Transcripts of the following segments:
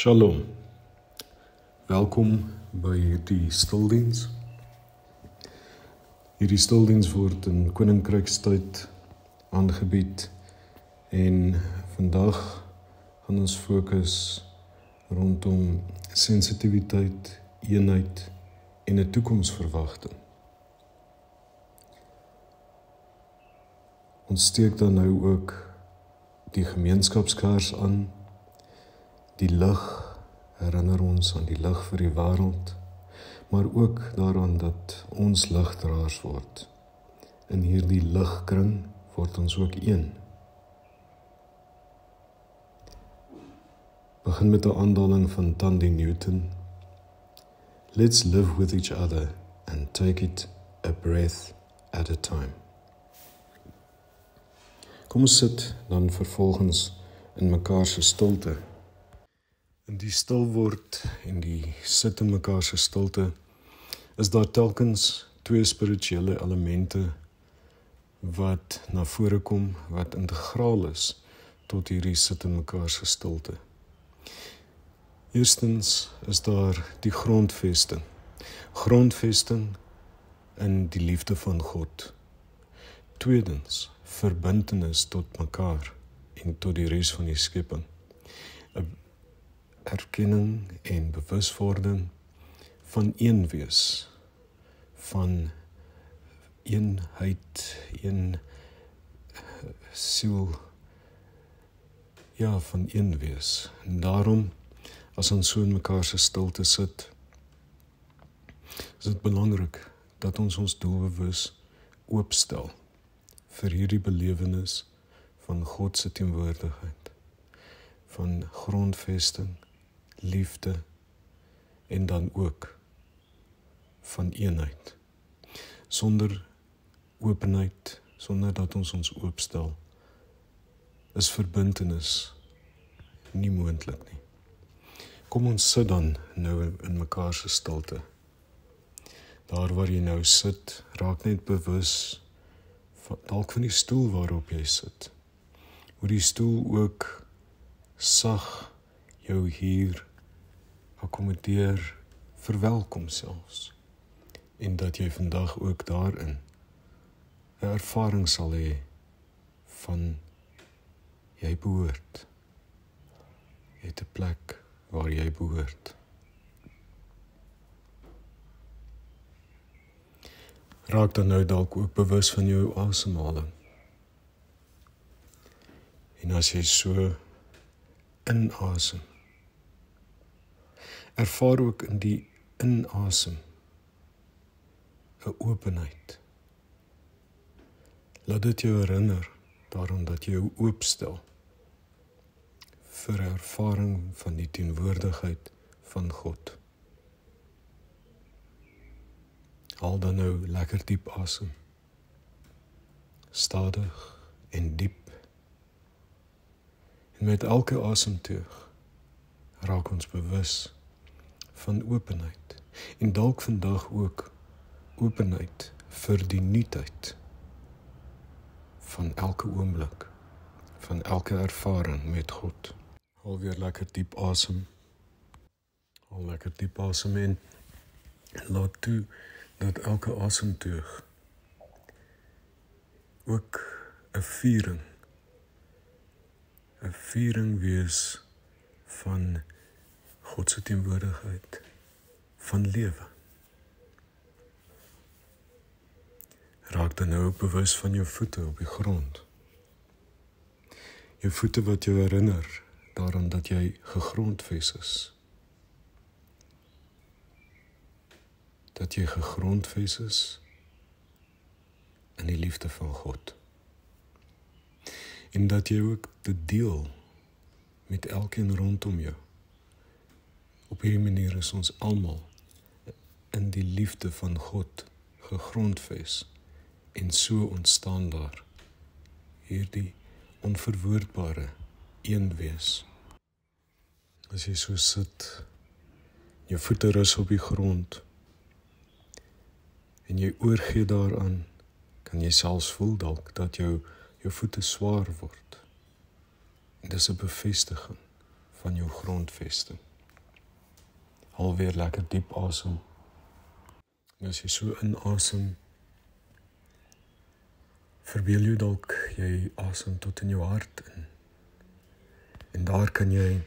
Shalom, welkom by hierdie stildiens. Hierdie stildiens word in Koninkrykstyd aangebied en vandag gaan ons fokus rondom sensitiwiteit, eenheid en 'n toekomsverwagting. Ons steek dan nou ook die gemeenskapskaars aan. Die lig herinner ons aan die lig vir die wêreld, maar ook daaraan dat ons ligdraers word. In hierdie ligkring word ons ook een. Begin met 'n aandaling van Tandy Newton. Let's live with each other and take it a breath at a time. Kom ons sit dan vervolgens in mekaar se stilte. In die stil word en die sit in mekaar se stilte is daar telkens twee spirituele elemente wat na vore kom, wat integraal is tot hierdie sit in mekaar se stilte. Eerstens is daar die grondvesting. Grondvesting in die liefde van God. Tweedens, verbintenis tot mekaar en tot die res van die skepping. 'n Erkenning en bewuswording van een wees, van eenheid, een siel, van een wees. En daarom, as ons so in mekaar se stilte sit, is dit belangrik dat ons doelbewus oopstel vir hierdie belewenis van God se teenwoordigheid, van grondvesting, liefde en dan ook van eenheid. Sonder openheid, sonder dat ons oopstel, is verbintenis nie moontlik nie. Kom ons sit dan nou in mekaar se stilte. Daar waar jy nou sit, raak net bewus dalk van die stoel waarop jy sit. Hoe die stoel ook sag jou hier akkommodeer, verwelkom selfs. En dat jy vandag ook daarin 'n ervaring sal hê van jy behoort. Jy het 'n plek waar jy behoort. Raak dan nou dalk ook bewus van jou asemhaling. En as jy so inasem, ervaar ook in die inasem 'n openheid. Laat dit jou herinner daaraan dat jy jou oopstel vir 'n ervaring van die teenwoordigheid van God. Haal dan nou lekker diep asem. Stadig en diep. En met elke asemteug raak ons bewus van openheid. En dalk vandag ook openheid vir die nuutheid van elke oomblik, van elke ervaring met God. Haal weer lekker diep asem. Haal lekker diep asem in. En laat toe dat elke asemteug ook 'n viering wees van God se teenwoordigheid, van lewe. Raak dan nou ook bewus van jou voete op die grond. Jou voete wat jou herinner daaraan dat jy gegrondves is. Dat jy gegrondves is in die liefde van God. En dat jy ook dit deel met elkeen rondom jou. Op hierdie manier is ons almal in die liefde van God gegrondves en so ontstaan daar hierdie onverwoordbare een wees. As jy so sit, jou voete rus op die grond en jy oorgee daaraan, kan jy selfs voel dalk dat jou voete swaar word. En dis 'n bevestiging van jou grondvesting. alweer lekker diep asem. En as jy so inasem, verbeel jou dalk jy asem tot in jou hart in. En daar kan jy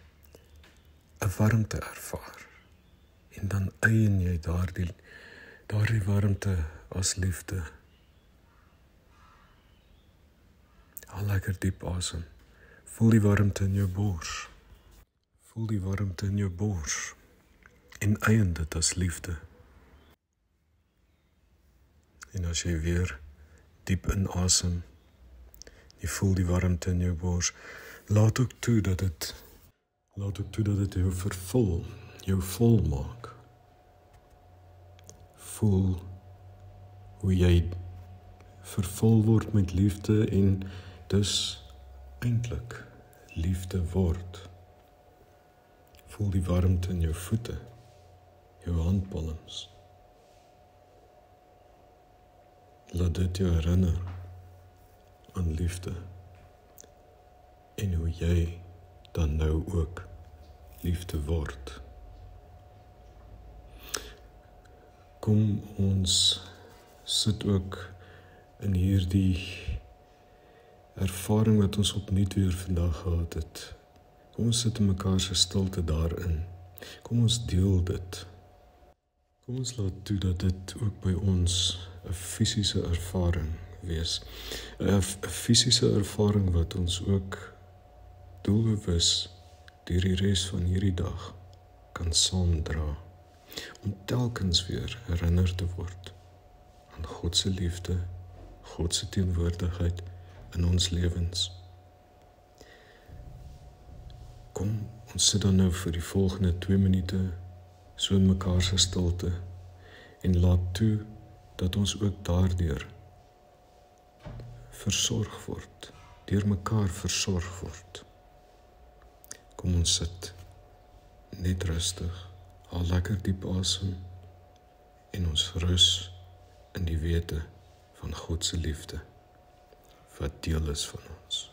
'n warmte ervaar. En dan eien jy daardie warmte as liefde. Haal lekker diep asem. Voel die warmte in jou bors. Voel die warmte in jou bors. En eien dit as liefde. En as jy weer diep inasem, jy voel die warmte in jou bors, laat ook toe dat dit jou vervul, jou vol maak. Voel hoe jy vervul word met liefde en dus eintlik liefde word. Voel die warmte in jou voete, jou handpalms. Laat dit jou herinner aan liefde en hoe jy dan nou ook liefde word. Kom ons sit ook in hierdie ervaring wat ons opnuut weer vandag gehad het. Kom ons sit in mekaar se stilte daarin. Kom ons deel dit. Kom ons laat toe dat dit ook by ons 'n fisiese ervaring wees. 'n fisiese ervaring wat ons ook doelbewus deur die res van hierdie dag kan saamdra, om telkens weer herinner te word aan God se liefde, God se teenwoordigheid in ons lewens. Kom, ons sit dan nou vir die volgende 2 minute so in mekaar se stilte en laat toe dat ons ook daardeur versorg word, deur mekaar versorg word. Kom ons sit net rustig, haal lekker diep asem en ons rus in die wete van God se liefde wat deel is van ons.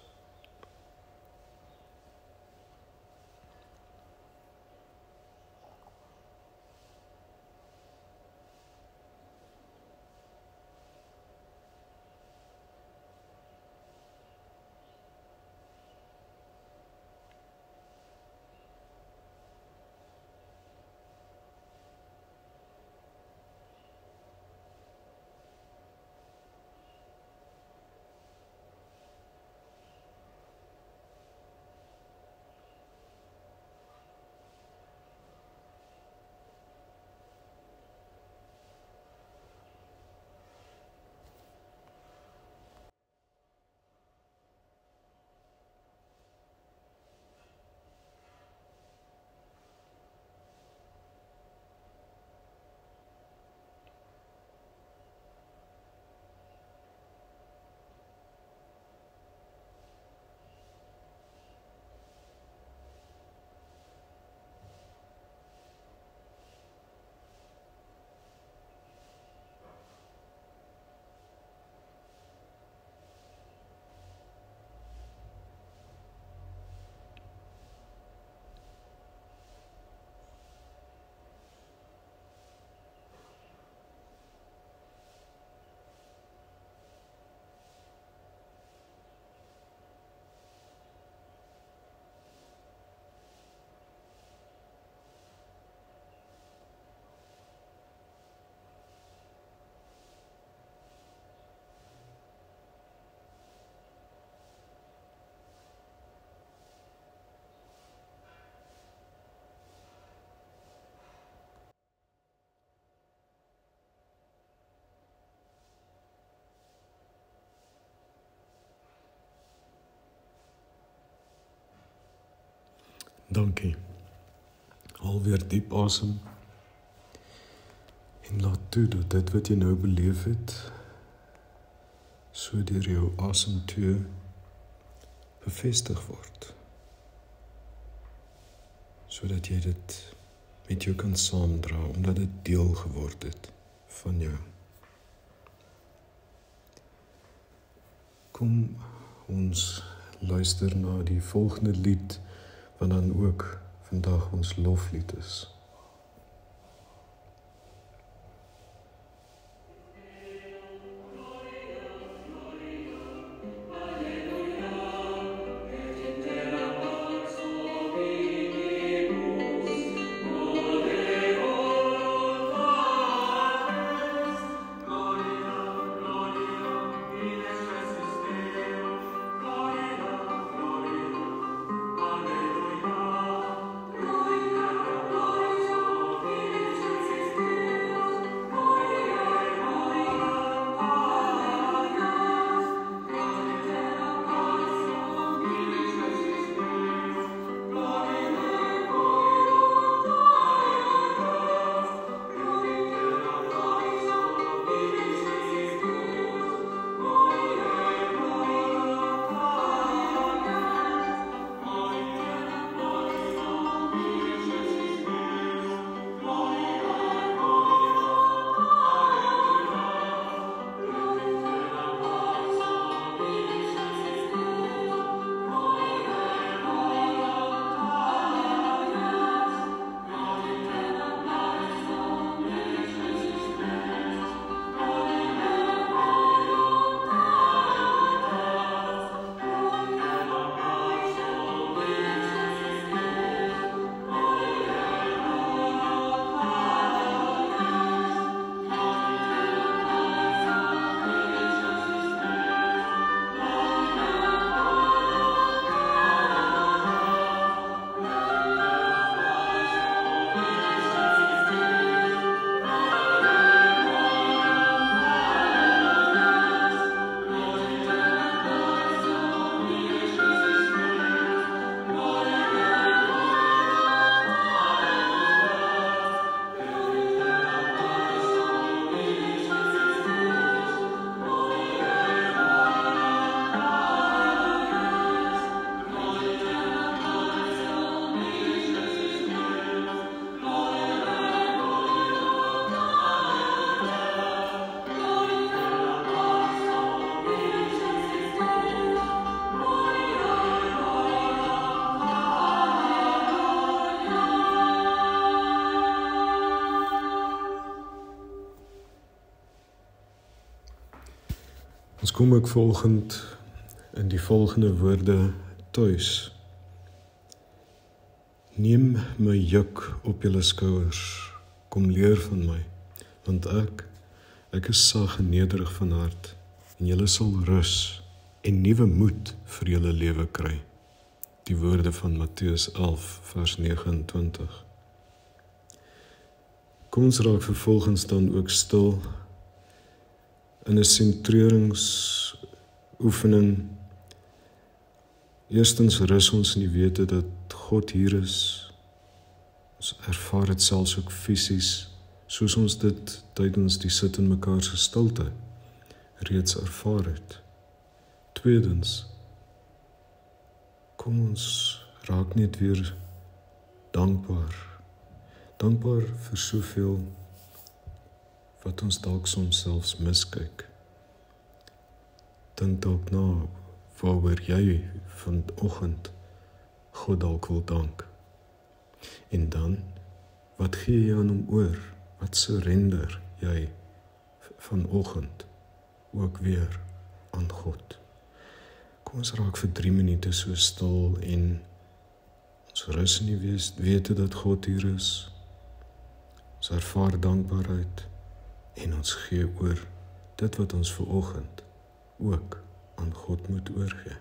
Dankie. Haal weer diep asem en laat toe dat dit wat jy nou beleef het, so deur jou asemteug bevestig word. Sodat jy dit met jou kan saamdra, omdat dit deel geword het van jou. Kom ons luister na die volgende lied, wat dan ook vandag ons loflied is. Ons kom ook volgend in die volgende woorde tuis. Neem my juk op julle skouers, kom leer van my, want ek is sag en nederig van hart, en julle sal rus en nuwe moed vir julle lewe kry. Die woorde van Matteus 11 vers 29. Kom ons raak vervolgens dan ook stil in 'n sentreringsoefening. Eerstens rus ons in die wete dat God hier is. Ons ervaar dit selfs ook fisies, soos ons dit tydens die sit in mekaar se stilte reeds ervaar het. Tweedens, kom ons raak net weer dankbaar. Dankbaar vir soveel wat ons dalk soms selfs miskyk. Dink dalk na waaroor jy vanoggend God dalk wil dank. En dan, wat gee jy aan hom oor? Wat surrender jy vanoggend ook weer aan God? Kom ons raak vir 3 minute so stil en ons rus in die wete dat God hier is. Ons ervaar dankbaarheid en ons gee oor dit wat ons vanoggend ook aan God moet oorgee.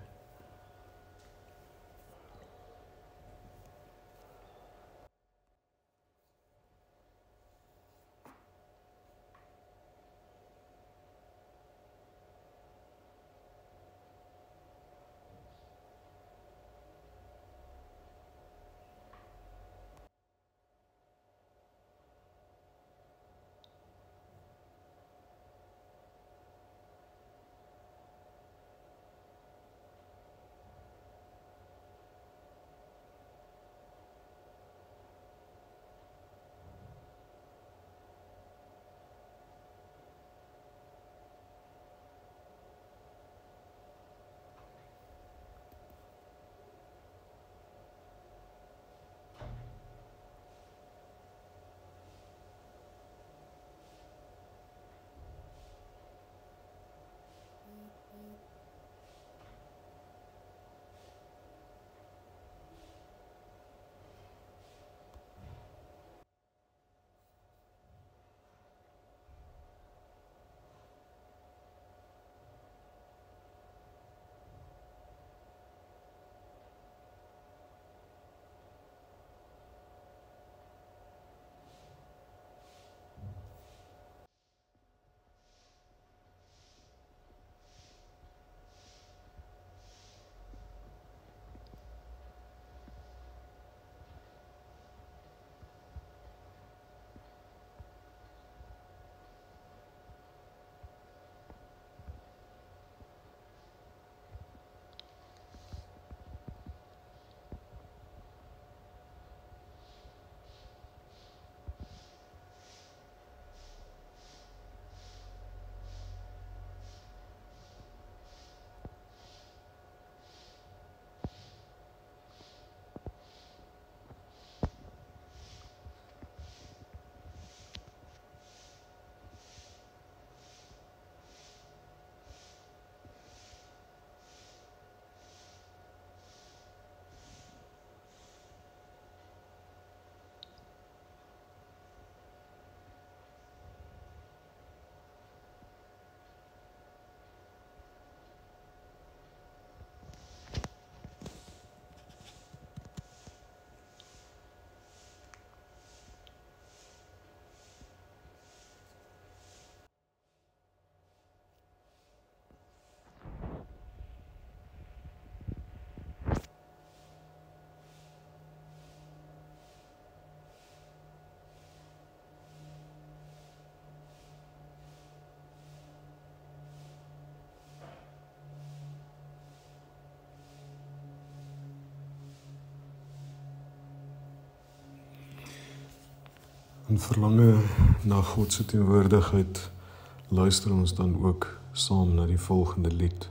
In verlange na God se teenwoordigheid luister ons dan ook saam na die volgende lied.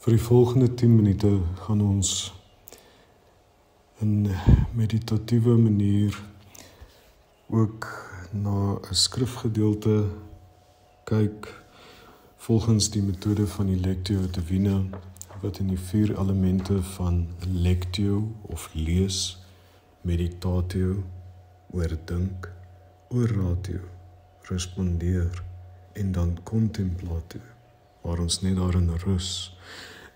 Vir die volgende 10 minute gaan ons in meditatiewe manier ook na 'n skrifgedeelte kyk volgens die metode van die Lectio Divina, wat in die 4 elemente van Lectio of lees, meditatio, oordink, oratio, respondeer en dan contemplatio, waar ons net daarin rus.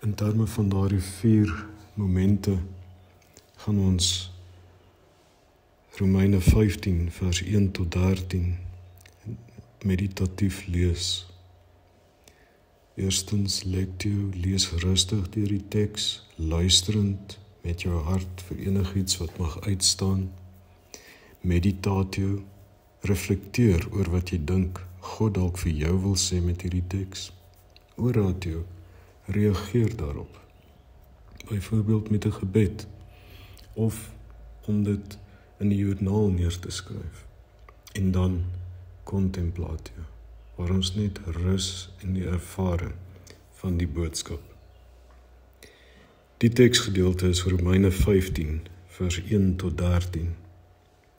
In terme van daardie 4 momente gaan ons Romeine 15 vers 1 tot 13 meditatief lees. Eerstens, Lectio, lees rustig deur die teks, luisterend met jou hart vir enigiets wat mag uitstaan. Meditatio, reflekteer oor wat jy dink God dalk vir jou wil sê met hierdie teks. Oratio, reageer daarop. Byvoorbeeld met 'n gebed of om dit in die joernaal neer te skryf. En dan contemplatio, waar ons net rus in die ervaring van die boodskap. Die teksgedeelte is Romeine 15 vers 1 tot 13.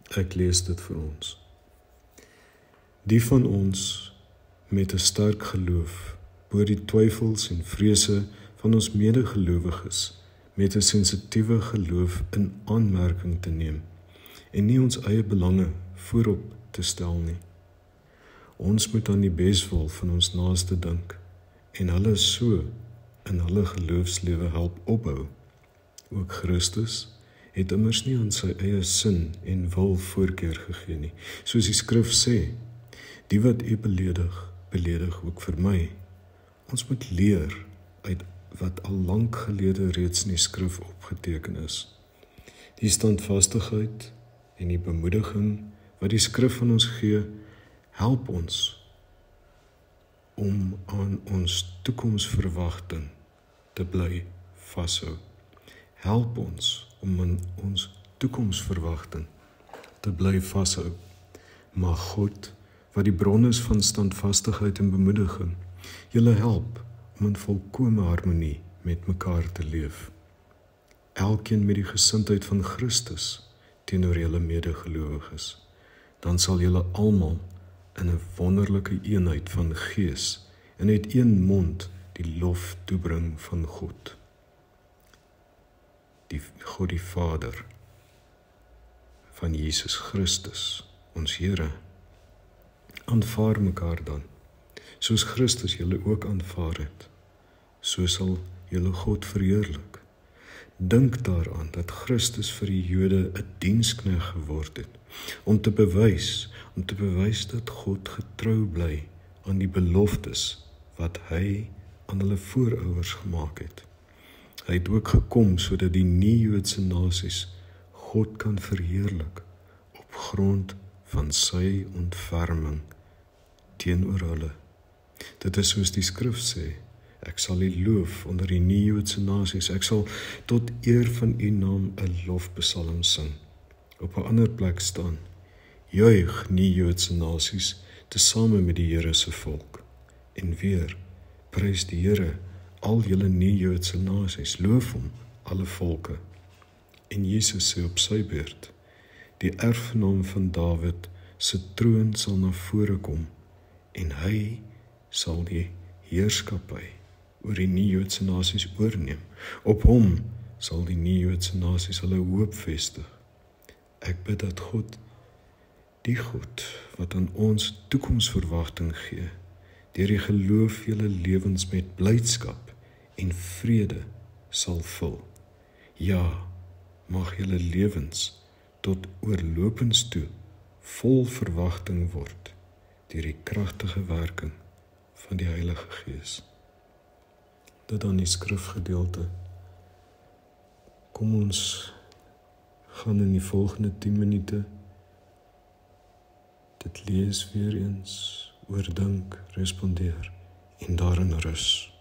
Ek lees dit vir ons. Die van ons met 'n sterk geloof bo die twyfels en vrese van ons medegelowiges met 'n sensitiewe geloof in aanmerking te neem en nie ons eie belange voorop te stel nie. Ons moet aan die beswil van ons naaste dink en hulle so in hulle geloofslewe help opbou. Ook Christus het immers nie aan sy eie sin en wil voorkeur gegee nie. Soos die skrif sê, die wat u beledig ook vir my. Ons moet leer uit wat al lank gelede reeds in die skrif opgeteken is. Die standvastigheid en die bemoediging wat die skrif van ons gee, help ons om aan ons toekomsverwagting te bly vashou. Help ons om aan ons toekomsverwagting te bly vashou. Mag God, wat die bron is van standvastigheid en bemoediging, julle help om in volkome harmonie met mekaar te leef. Elkeen met die gesindheid van Christus teenoor julle medegelowiges. Dan sal julle almal in 'n wonderlike eenheid van gees en uit een mond die lof toebring van God. God die Vader van Jesus Christus, ons Here. Aanvaar mekaar dan, soos Christus julle ook aanvaar het. So sal julle God verheerlik. Dink daaraan dat Christus vir die Jode 'n diensknegt geword het, om te bewys dat God getrou bly aan die beloftes wat hy aan hulle voorouers gemaak het. Hy het ook gekom sodat die nie-Joodse nasies God kan verheerlik op grond van sy ontferming teenoor hulle. Dit is soos die skrif sê, ek sal u loof onder die nie-Joodse nasies, ek sal tot eer van u naam 'n lofpsalm sing. Op 'n ander plek staan, juig nie-Joodse nasies tesame met die Here se volk. En weer, prys die Here al julle nie-Joodse nasies, loof hom alle volke. En Jesus sê op sy beurt, die erfgenaam van Dawid se troon sal na vore kom en hy sal die heerskappy oor die nie-Joodse nasies oorneem. Op hom sal die nie-Joodse nasies hulle hoop vestig. Ek bid dat God, die God wat aan ons toekomsverwagting gee, deur die geloof julle lewens met blydskap en vrede sal vul. Ja, mag julle lewens tot oorlopends toe vol verwagting word deur die kragtige werking van die Heilige Gees. Dit dan die skrifgedeelte. Kom ons gaan in die volgende 10 minute dit lees weer eens, oordink, respondeer en daarin rus.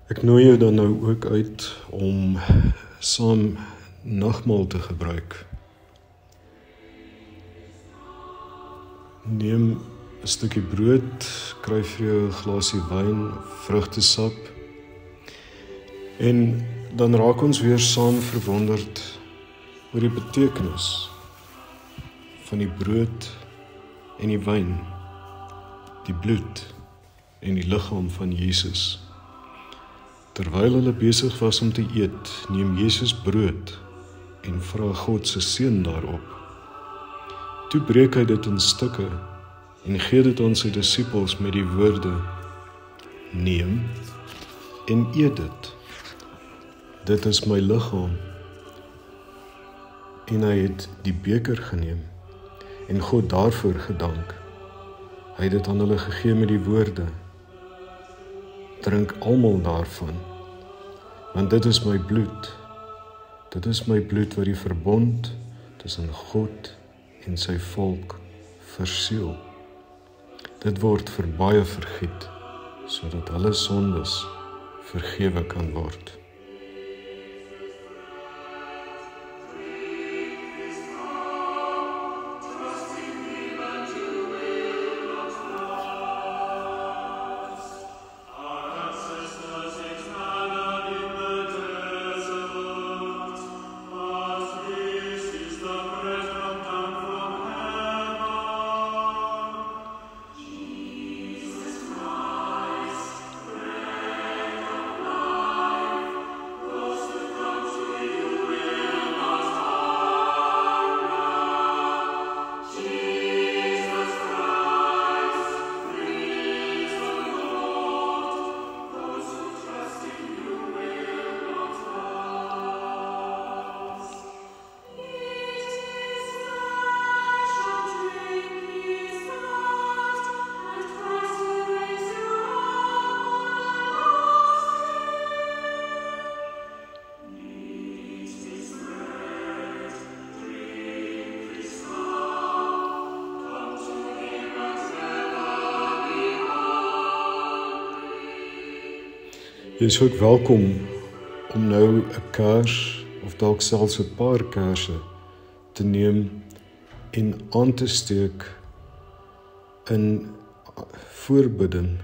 Ek nooi jou dan nou ook uit om saam nagmaal te gebruik. Neem 'n stukkie brood, kry vir jou 'n glasie wyn, vrugtesap, en dan raak ons weer saam verwonderd oor die betekenis van die brood en die wyn, die bloed en die liggaam van Jesus. Terwyl hulle besig was om te eet, neem Jesus brood en vra God se seën daarop. Toe breek hy dit in stukke en gee dit aan sy disippels met die woorde: Neem en eet dit. Dit is my liggaam. En hy het die beker geneem en God daarvoor gedank. Hy het dit aan hulle gegee met die woorde: Drink almal daarvan, want dit is my bloed. Dit is my bloed wat die verbond tussen God en sy volk verseël. Dit word vir baie vergiet, sodat alle sondes vergewe kan word. Jy is ook welkom om nou 'n kers of dalk selfs 'n paar kersse te neem en aan te steek in voorbidding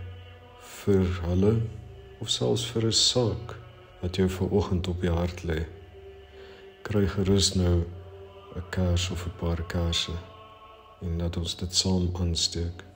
vir hulle of selfs vir 'n saak wat jou vanoggend op die hart lê. Kry gerus nou 'n kers of 'n paar kersse en laat ons dit saam aansteek.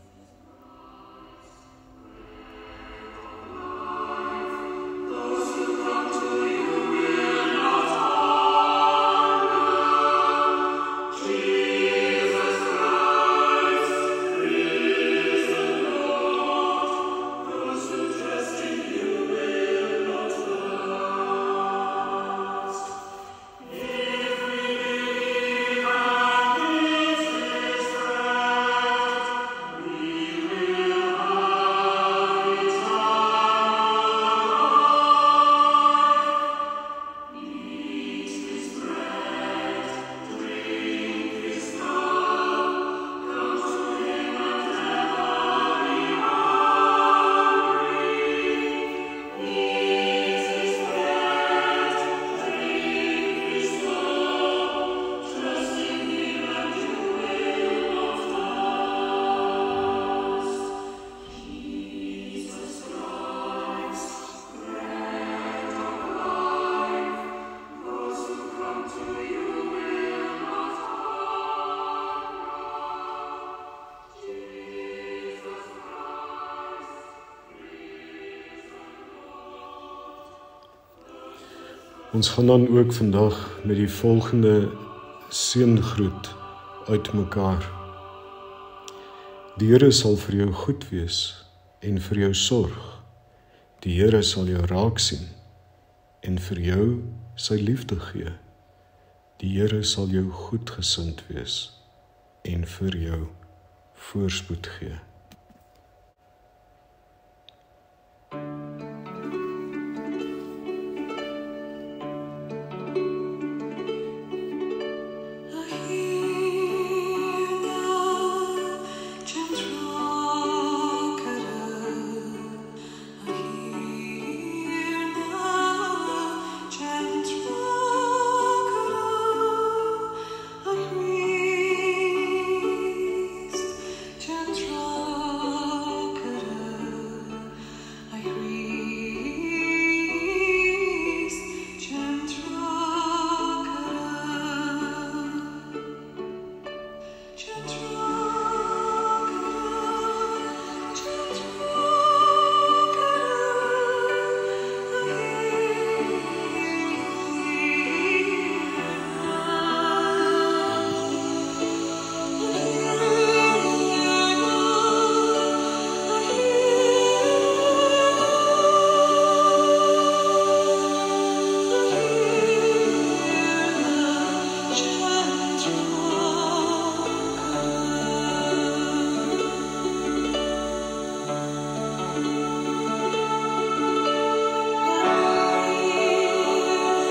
Ons gaan dan ook vandag met die volgende seëngroet uit mekaar. Die Here sal vir jou goed wees en vir jou sorg. Die Here sal jou raak sien en vir jou sy liefde gee. Die Here sal jou goedgesind wees en vir jou voorspoed gee.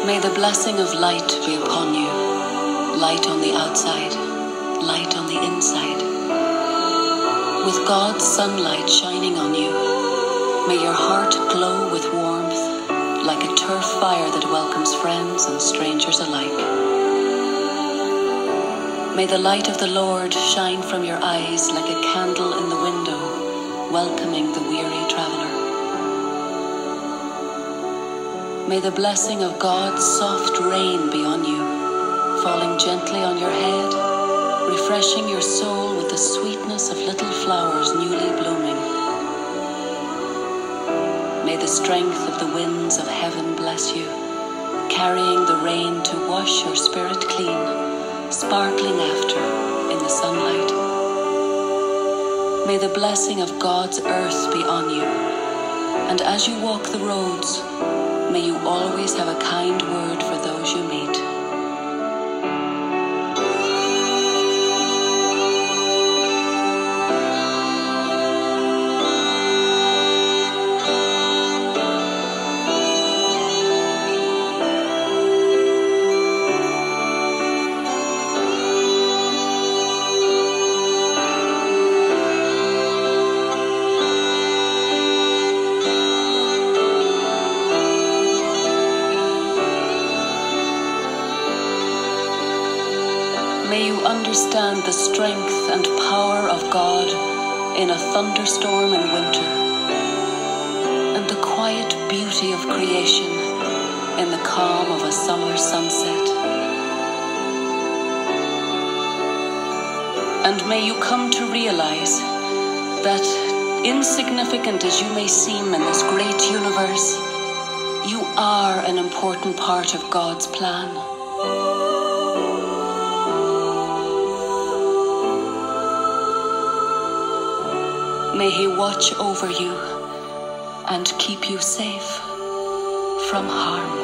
May the blessing of light be upon you, light on the outside, light on the inside. With God's sunlight shining on you, may your heart glow with warmth, like a turf fire that welcomes friends and strangers alike. May the light of the Lord shine from your eyes like a candle in the window, welcoming the weary traveler. May the blessing of God's soft rain be on you, falling gently on your head, refreshing your soul with the sweetness of little flowers newly blooming. May the strength of the winds of heaven bless you, carrying the rain to wash your spirit clean, sparkling after in the sunlight. May the blessing of God's earth be on you, and as you walk the roads, may you always have a kind word for those you meet. May you understand the strength and power of God in a thunderstorm in winter, and the quiet beauty of creation in the calm of a summer sunset. And may you come to realize that, insignificant as you may seem in this great universe, you are an important part of God's plan. May He watch over you and keep you safe from harm.